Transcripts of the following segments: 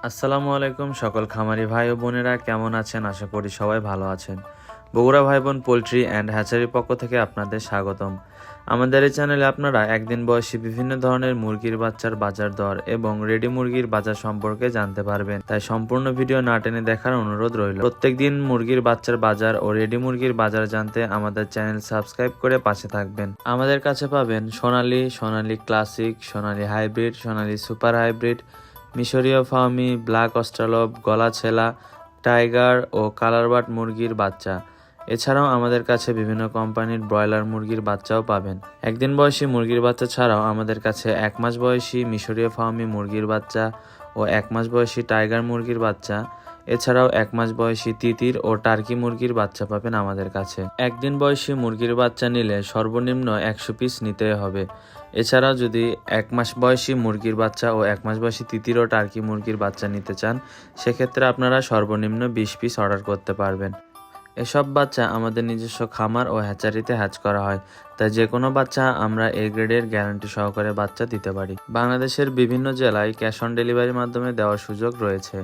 আসসালামু আলাইকুম সকল খামারি ভাই ও বোনেরা কেমন আছেন? আশা করি সবাই ভালো আছেন। বগুড়া ভাই বোন পোলট্রি অ্যান্ড হ্যাচারির পক্ষ থেকে আপনাদের স্বাগতম। আমাদের এই চ্যানেলে আপনারা একদিন বয়সী বিভিন্ন ধরনের মুরগির বাচ্চার বাজার দর এবং রেডি মুরগির বাজার সম্পর্কে জানতে পারবেন, তাই সম্পূর্ণ ভিডিও না টেনে দেখার অনুরোধ রইল। প্রত্যেকদিন মুরগির বাচ্চার বাজার ও রেডি মুরগির বাজার জানতে আমাদের চ্যানেল সাবস্ক্রাইব করে পাশে থাকবেন। আমাদের কাছে পাবেন সোনালী ক্লাসিক, সোনালী হাইব্রিড, সোনালী সুপার হাইব্রিড, মিশরীয় ফার্মি, ব্ল্যাক অস্ট্রালব, গলা ছেলা, টাইগার ও কালারবাট মুরগির বাচ্চা। এছাড়াও আমাদের কাছে বিভিন্ন কোম্পানির ব্রয়লার মুরগির বাচ্চাও পাবেন। একদিন বয়সী মুরগির বাচ্চা ছাড়াও আমাদের কাছে 1 মাস বয়সী মিশরীয় ফার্মি মুরগির বাচ্চা ও 1 মাস বয়সী টাইগার মুরগির বাচ্চা, এছাড়াও 1 মাস বয়সী তিতির ও টার্কি মুরগির বাচ্চা পাবেন আমাদের কাছে। একদিন বয়সী মুরগির বাচ্চা নিলে সর্বনিম্ন 100 পিস নিতে হবে। এছাড়াও যদি 1 মাস বয়সী মুরগির বাচ্চা ও 1 মাস বয়সী তিতির ও টার্কি মুরগির বাচ্চা নিতে চান, সেক্ষেত্রে আপনারা সর্বনিম্ন 20 পিস অর্ডার করতে পারবেন। এসব বাচ্চা আমাদের নিজস্ব খামার ও হ্যাচারিতে হ্যাচ করা হয়, তাই যে কোনো বাচ্চা আমরা এ গ্রেডের গ্যারান্টি সহকারে বাচ্চা দিতে পারি। বাংলাদেশের বিভিন্ন জেলায় ক্যাশ অন ডেলিভারির মাধ্যমে দেওয়ার সুযোগ রয়েছে।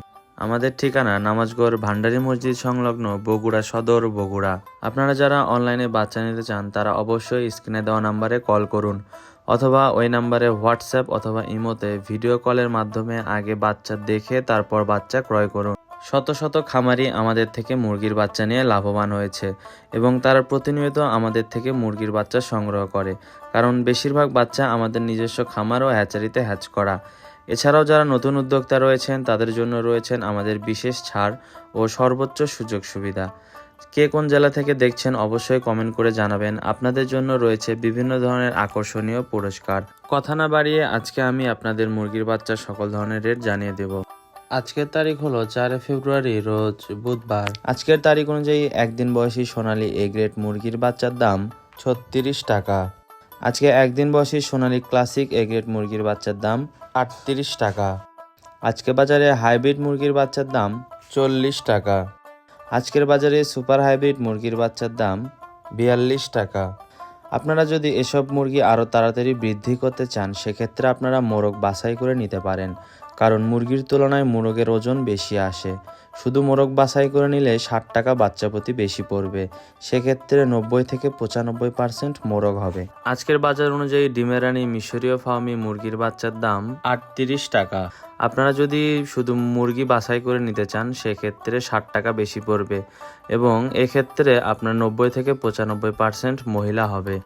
আমাদের ঠিকানা নামাজগড় ভান্ডারী মসজিদ সংলগ্ন, বগুড়া সদর, বগুড়া। আপনারা যারা অনলাইনে বাচ্চা নিতে চান তারা অবশ্যই স্ক্রিনে দেওয়া নাম্বারে কল করুন, অথবা ওই নাম্বারে হোয়াটসঅ্যাপ অথবা ইমোতে ভিডিও কলের মাধ্যমে আগে বাচ্চা দেখে তারপর বাচ্চা ক্রয় করুন। শত শত খামারি আমাদের থেকে মুরগির বাচ্চা নিয়ে লাভবান হয়েছে এবং তারা প্রতিনিয়ত আমাদের থেকে মুরগির বাচ্চা সংগ্রহ করে, কারণ বেশিরভাগ বাচ্চা আমাদের নিজস্ব খামার ও হ্যাচারিতে হ্যাচ করা। এছাড়াও যারা নতুন উদ্যোক্তা রয়েছেন তাদের জন্য রয়েছেন আমাদের বিশেষ ছাড় ও সর্বোচ্চ সুযোগ সুবিধা। কে কোন জেলা থেকে দেখছেন অবশ্যই কমেন্ট করে জানাবেন। আপনাদের জন্য রয়েছে বিভিন্ন ধরনের আকর্ষণীয় পুরস্কার। কথা না বাড়িয়ে আজকে আমি আপনাদের মুরগির বাচ্চার সকল ধরনের রেট জানিয়ে দেব। আজকের তারিখ হলো 4 ফেব্রুয়ারি, রোজ বুধবার। আজকের তারিখ অনুযায়ী একদিন বয়সী সোনালী এ গ্রেড মুরগির বাচ্চার দাম 36 টাকা। আজকে একদিন বয়সী সোনালী ক্লাসিক এ গ্রেড মুরগির বাচ্চার দাম 38 টাকা। আজকে বাজারে হাইব্রিড মুরগির বাচ্চার দাম 40 টাকা। আজকের বাজারে সুপার হাইব্রিড মুরগির বাচ্চার দাম 42 টাকা। আপনারা যদি এসব মুরগি আরও তাড়াতাড়ি বৃদ্ধি করতে চান, সেক্ষেত্রে আপনারা মোরগ বাছাই করে নিতে পারেন, কারণ মুরগির তুলনায় মোরগের ওজন বেশি আসে। শুধু মোরগ বাছাই করে নিলে 60 টাকা বাচ্চা প্রতি বেশি পড়বে, সেক্ষেত্রে 90 থেকে 95% মোরগ হবে। আজকের বাজার অনুযায়ী ডিমের রানী মিশরীয় ফার্মি মুরগির বাচ্চার দাম 38 টাকা। আপনারা যদি শুধু মুরগি বাছাই করে নিতে চান, সেক্ষেত্রে 60 টাকা বেশি পড়বে এবং এক্ষেত্রে আপনার 90 থেকে 95% মহিলা হবে।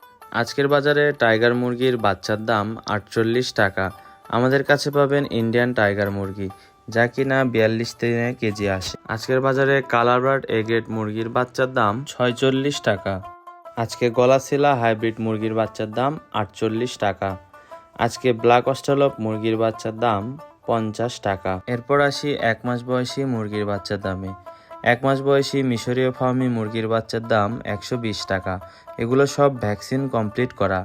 আজকের বাজারে টাইগার মুরগির বাচ্চার দাম 48 টাকা। আমাদের কাছে পাবেন ইন্ডিয়ান টাইগার মুরগি, যা কিনা 42 দিনে কেজি আসে। আজকের বাজারে কালারবাট এ গ্রেড মুরগির বাচ্চার দাম 46 টাকা। আজকে গলাশিলা হাইব্রিড মুরগির বাচ্চার দাম 48 টাকা। আজকে ব্ল্যাক অস্ট্রালব মুরগির বাচ্চার দাম 50 টাকা। এরপর আসি 1 মাস বয়সী মুরগির বাচ্চার দামে। 1 মাস বয়সী মিশরীয় ফার্মি মুরগির বাচ্চার দাম 120 টাকা। এগুলো সব ভ্যাকসিন কমপ্লিট করা।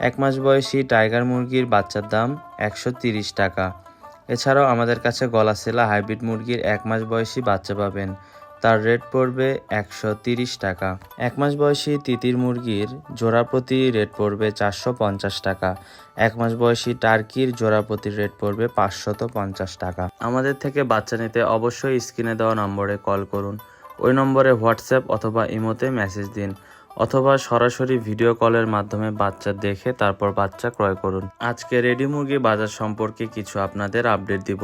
1 মাস বয়সী টাইগার মুরগির বাচ্চার দাম 130 টাকা। এছাড়াও আমাদের কাছে গলাশিলা হাইব্রিড মুরগির 1 মাস বয়সী বাচ্চা পাবেন, তার রেট পড়বে 130 টাকা। 1 মাস বয়সী তিতির মুরগির জোড়া প্রতি রেট পড়বে 450 টাকা। 1 মাস বয়সী টার্কির জোড়া প্রতি রেট পড়বে 550 টাকা। আমাদের থেকে বাচ্চা নিতে অবশ্যই স্ক্রিনে দেওয়া নম্বরে কল করুন। ওই নম্বরে হোয়াটসঅ্যাপ অথবা ইমোতে মেসেজ দিন, অথবা সরাসরি ভিডিও কলের মাধ্যমে বাচ্চা দেখে তারপর বাচ্চা ক্রয় করুন। আজকে রেডি মুরগি বাজার সম্পর্কে কিছু আপনাদের আপডেট দিব।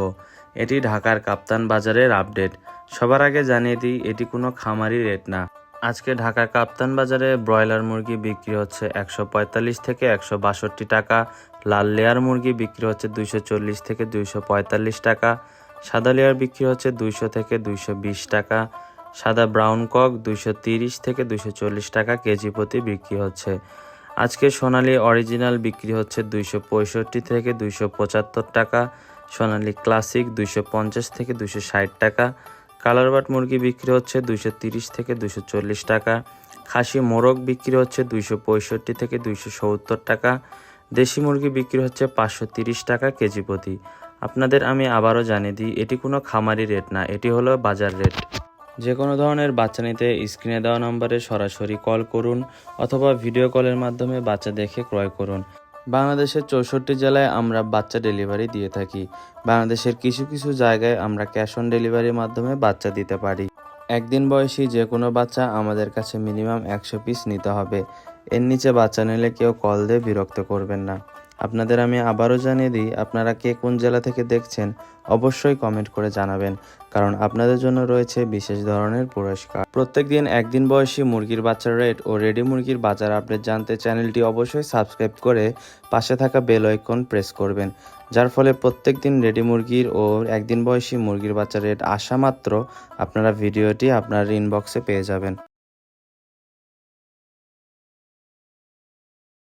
এটি ঢাকার কাপ্তান বাজারের আপডেট। সবার আগে জানিয়ে দিই, এটি কোনো খামারি রেট না। আজকে ঢাকার কাপ্তান বাজারে ব্রয়লার মুরগি বিক্রি হচ্ছে 145 থেকে 162 টাকা। লাল লেয়ার মুরগি বিক্রি হচ্ছে 240 থেকে 245 টাকা। সাদা লেয়ার বিক্রি হচ্ছে 200 থেকে 220 টাকা। সাদা ব্রাউন কক 230 থেকে 240 টাকা কেজি প্রতি বিক্রি হচ্ছে। আজকে সোনালী অরিজিনাল বিক্রি হচ্ছে 265 থেকে 275 টাকা। সোনালী ক্লাসিক 250 থেকে 260 টাকা। কালারবাট মুরগি বিক্রি হচ্ছে 230 থেকে 240 টাকা। খাসি মোরগ বিক্রি হচ্ছে 265 থেকে 270 টাকা। দেশি মুরগি বিক্রি হচ্ছে 530 টাকা কেজি প্রতি। আপনাদের আমি আবারও জানিয়ে দিই, এটি কোনো খামারি রেট না, এটি হলো বাজার রেট। যে কোনো ধরনের বাচ্চা নিতে স্ক্রিনে দেওয়া নম্বরে সরাসরি কল করুন, অথবা ভিডিও কলের মাধ্যমে বাচ্চা দেখে ক্রয় করুন। বাংলাদেশের 64 জেলায় আমরা বাচ্চা ডেলিভারি দিয়ে থাকি। বাংলাদেশের কিছু কিছু জায়গায় আমরা ক্যাশ অন ডেলিভারির মাধ্যমে বাচ্চা দিতে পারি। একদিন বয়সী যে কোনো বাচ্চা আমাদের কাছে মিনিমাম 100 পিস নিতে হবে। এর নিচে বাচ্চা নিলে কেউ কল দিয়ে বিরক্ত করবেন না। আপনাদের আমি আবারও জানিয়ে দিই, আপনারা কে কোন জেলা থেকে দেখছেন অবশ্যই কমেন্ট করে জানাবেন, কারণ আপনাদের জন্য রয়েছে বিশেষ ধরনের পুরস্কার। প্রত্যেকদিন একদিন বয়সী মুরগির বাচ্চার রেট ও রেডি মুরগির বাজার আপডেট জানতে চ্যানেলটি অবশ্যই সাবস্ক্রাইব করে পাশে থাকা বেল আইকন প্রেস করবেন, যার ফলে প্রত্যেকদিন রেডি মুরগির ও একদিন বয়সী মুরগির বাচ্চার রেট আসা মাত্র আপনারা ভিডিওটি আপনার ইনবক্সে পেয়ে যাবেন।